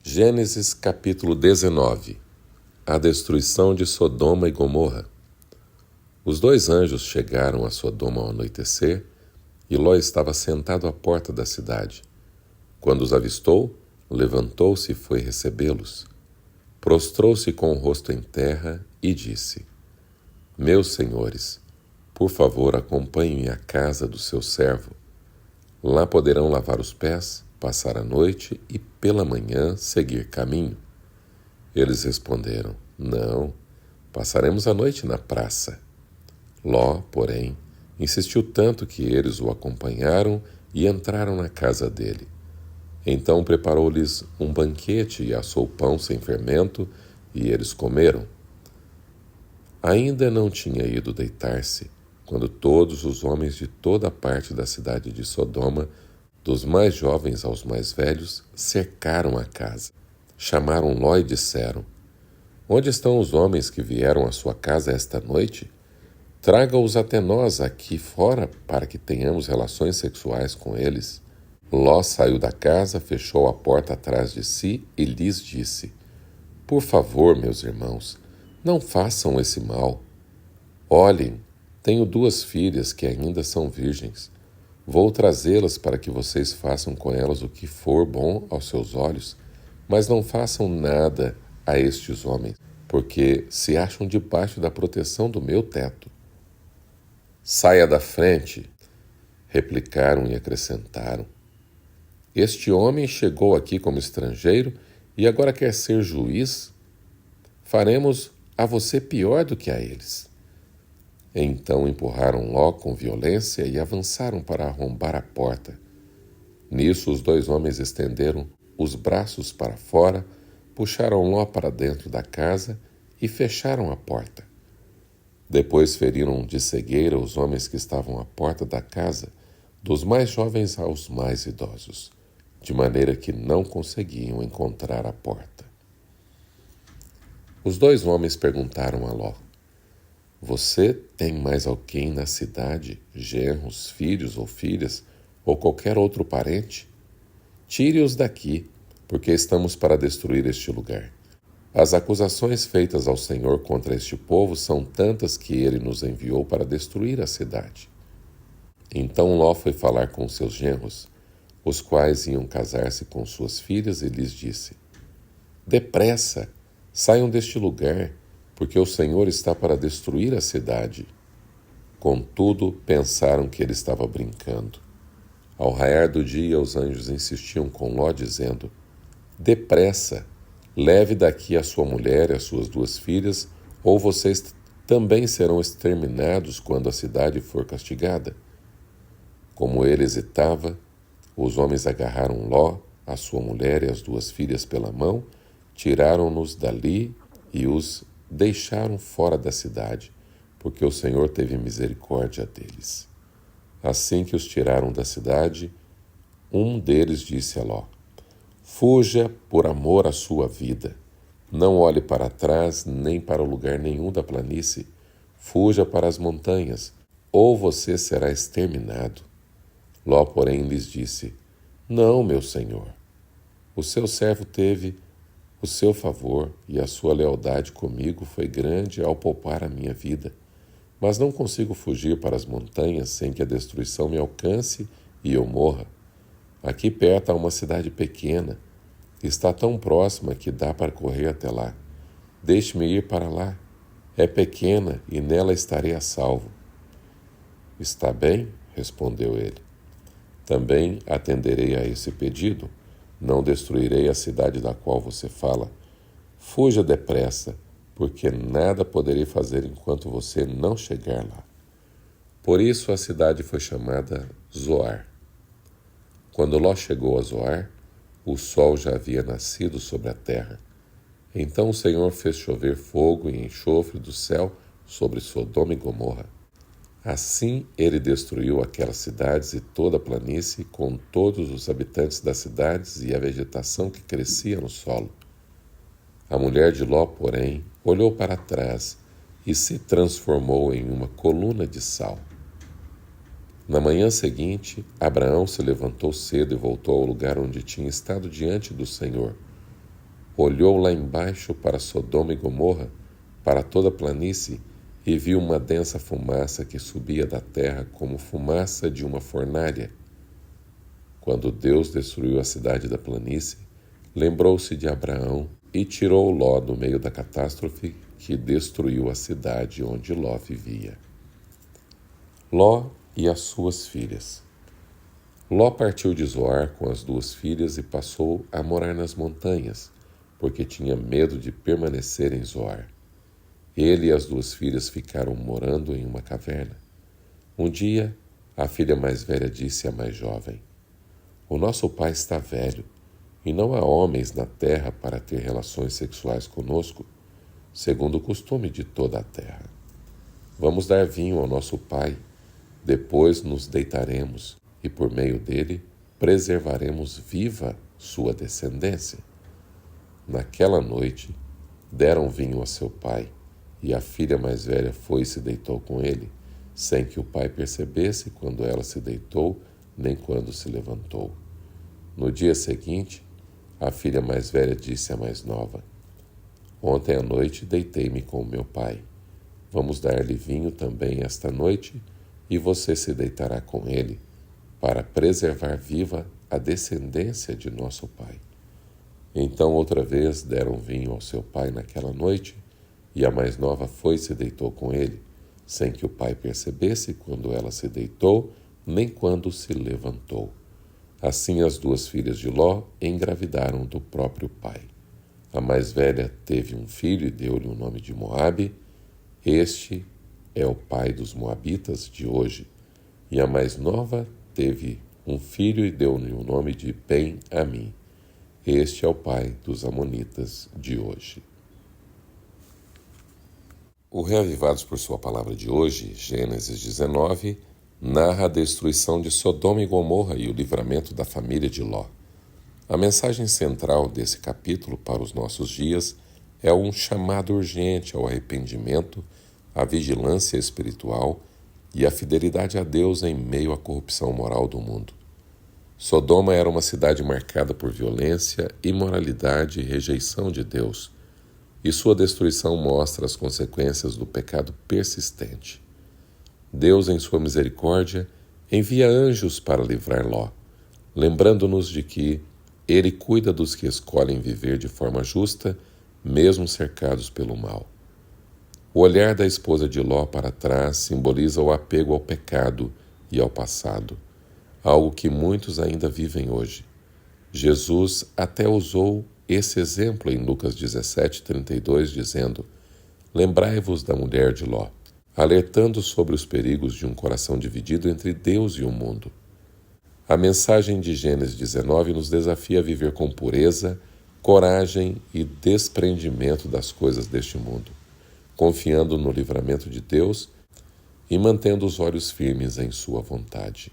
Gênesis capítulo 19. A destruição de Sodoma e Gomorra. Os dois anjos chegaram a Sodoma ao anoitecer, e Ló estava sentado à porta da cidade. Quando os avistou, levantou-se e foi recebê-los. Prostrou-se com o rosto em terra e disse: Meus senhores, por favor, acompanhem-me à casa do seu servo. Lá poderão lavar os pés, passar a noite e, pela manhã, seguir caminho. Eles responderam: Não, passaremos a noite na praça. Ló, porém, insistiu tanto que eles o acompanharam e entraram na casa dele. Então preparou-lhes um banquete e assou pão sem fermento, e eles comeram. Ainda não tinha ido deitar-se, quando todos os homens de toda a parte da cidade de Sodoma, dos mais jovens aos mais velhos, cercaram a casa. Chamaram Ló e disseram: Onde estão os homens que vieram à sua casa esta noite? Traga-os até nós aqui fora para que tenhamos relações sexuais com eles. Ló saiu da casa, fechou a porta atrás de si e lhes disse: Por favor, meus irmãos, não façam esse mal. Olhem, tenho 2 filhas que ainda são virgens. Vou trazê-las para que vocês façam com elas o que for bom aos seus olhos, mas não façam nada a estes homens, porque se acham debaixo da proteção do meu teto. Saia da frente, replicaram e acrescentaram. Este homem chegou aqui como estrangeiro e agora quer ser juiz? Faremos a você pior do que a eles. Então empurraram Ló com violência e avançaram para arrombar a porta. Nisso os 2 homens estenderam os braços para fora, puxaram Ló para dentro da casa e fecharam a porta. Depois feriram de cegueira os homens que estavam à porta da casa, dos mais jovens aos mais idosos, de maneira que não conseguiam encontrar a porta. Os 2 homens perguntaram a Ló: Você tem mais alguém na cidade, genros, filhos ou filhas, ou qualquer outro parente? Tire-os daqui, porque estamos para destruir este lugar. As acusações feitas ao Senhor contra este povo são tantas que ele nos enviou para destruir a cidade. Então Ló foi falar com seus genros, os quais iam casar-se com suas filhas, e lhes disse: Depressa, saiam deste lugar, porque o Senhor está para destruir a cidade. Contudo, pensaram que ele estava brincando. Ao raiar do dia, os anjos insistiam com Ló, dizendo: Depressa, leve daqui a sua mulher e as suas 2 filhas, ou vocês também serão exterminados quando a cidade for castigada. Como ele hesitava, os homens agarraram Ló, a sua mulher e as 2 filhas pela mão, tiraram-nos dali e os deixaram fora da cidade, porque o Senhor teve misericórdia deles. Assim que os tiraram da cidade, um deles disse a Ló: Fuja por amor à sua vida. Não olhe para trás nem para lugar nenhum da planície. Fuja para as montanhas, ou você será exterminado. Ló, porém, lhes disse: Não, meu senhor. O seu servo teve o seu favor, e a sua lealdade comigo foi grande ao poupar a minha vida. Mas não consigo fugir para as montanhas sem que a destruição me alcance e eu morra. Aqui perto há uma cidade pequena. Está tão próxima que dá para correr até lá. Deixe-me ir para lá. É pequena e nela estarei a salvo. Está bem, respondeu ele. Também atenderei a esse pedido. Não destruirei a cidade da qual você fala. Fuja depressa, porque nada poderei fazer enquanto você não chegar lá. Por isso a cidade foi chamada Zoar. Quando Ló chegou a Zoar, o sol já havia nascido sobre a terra. Então o Senhor fez chover fogo e enxofre do céu sobre Sodoma e Gomorra. Assim ele destruiu aquelas cidades e toda a planície, com todos os habitantes das cidades e a vegetação que crescia no solo. A mulher de Ló, porém, olhou para trás e se transformou em uma coluna de sal. Na manhã seguinte, Abraão se levantou cedo e voltou ao lugar onde tinha estado diante do Senhor. olhou lá embaixo para Sodoma e Gomorra, para toda a planície, e viu uma densa fumaça que subia da terra como fumaça de uma fornalha. Quando Deus destruiu a cidade da planície, lembrou-se de Abraão e tirou Ló do meio da catástrofe que destruiu a cidade onde Ló vivia. Ló e as suas filhas. Ló partiu de Zoar com as 2 filhas e passou a morar nas montanhas, porque tinha medo de permanecer em Zoar. Ele e as 2 filhas ficaram morando em uma caverna. Um dia, a filha mais velha disse à mais jovem: "O nosso pai está velho, e não há homens na terra para ter relações sexuais conosco, segundo o costume de toda a terra. Vamos dar vinho ao nosso pai, depois nos deitaremos, e por meio dele preservaremos viva sua descendência." Naquela noite, deram vinho a seu pai, e a filha mais velha foi e se deitou com ele, sem que o pai percebesse quando ela se deitou, nem quando se levantou. No dia seguinte, a filha mais velha disse à mais nova: "Ontem à noite deitei-me com o meu pai. Vamos dar-lhe vinho também esta noite, e você se deitará com ele, para preservar viva a descendência de nosso pai." Então outra vez deram vinho ao seu pai naquela noite, e a mais nova foi e se deitou com ele, sem que o pai percebesse quando ela se deitou, nem quando se levantou. Assim as 2 filhas de Ló engravidaram do próprio pai. A mais velha teve um filho e deu-lhe o nome de Moabe. Este é o pai dos moabitas de hoje. E a mais nova teve um filho e deu-lhe o nome de Ben-Amim. Este é o pai dos amonitas de hoje. O Reavivados por Sua Palavra de hoje, Gênesis 19, narra a destruição de Sodoma e Gomorra e o livramento da família de Ló. A mensagem central desse capítulo para os nossos dias é um chamado urgente ao arrependimento, à vigilância espiritual e à fidelidade a Deus em meio à corrupção moral do mundo. Sodoma era uma cidade marcada por violência, imoralidade e rejeição de Deus, e sua destruição mostra as consequências do pecado persistente. Deus, em sua misericórdia, envia anjos para livrar Ló, lembrando-nos de que Ele cuida dos que escolhem viver de forma justa, mesmo cercados pelo mal. O olhar da esposa de Ló para trás simboliza o apego ao pecado e ao passado, algo que muitos ainda vivem hoje. Jesus até usou esse exemplo em Lucas 17:32, dizendo: "Lembrai-vos da mulher de Ló", alertando sobre os perigos de um coração dividido entre Deus e o mundo. A mensagem de Gênesis 19 nos desafia a viver com pureza, coragem e desprendimento das coisas deste mundo, confiando no livramento de Deus e mantendo os olhos firmes em sua vontade.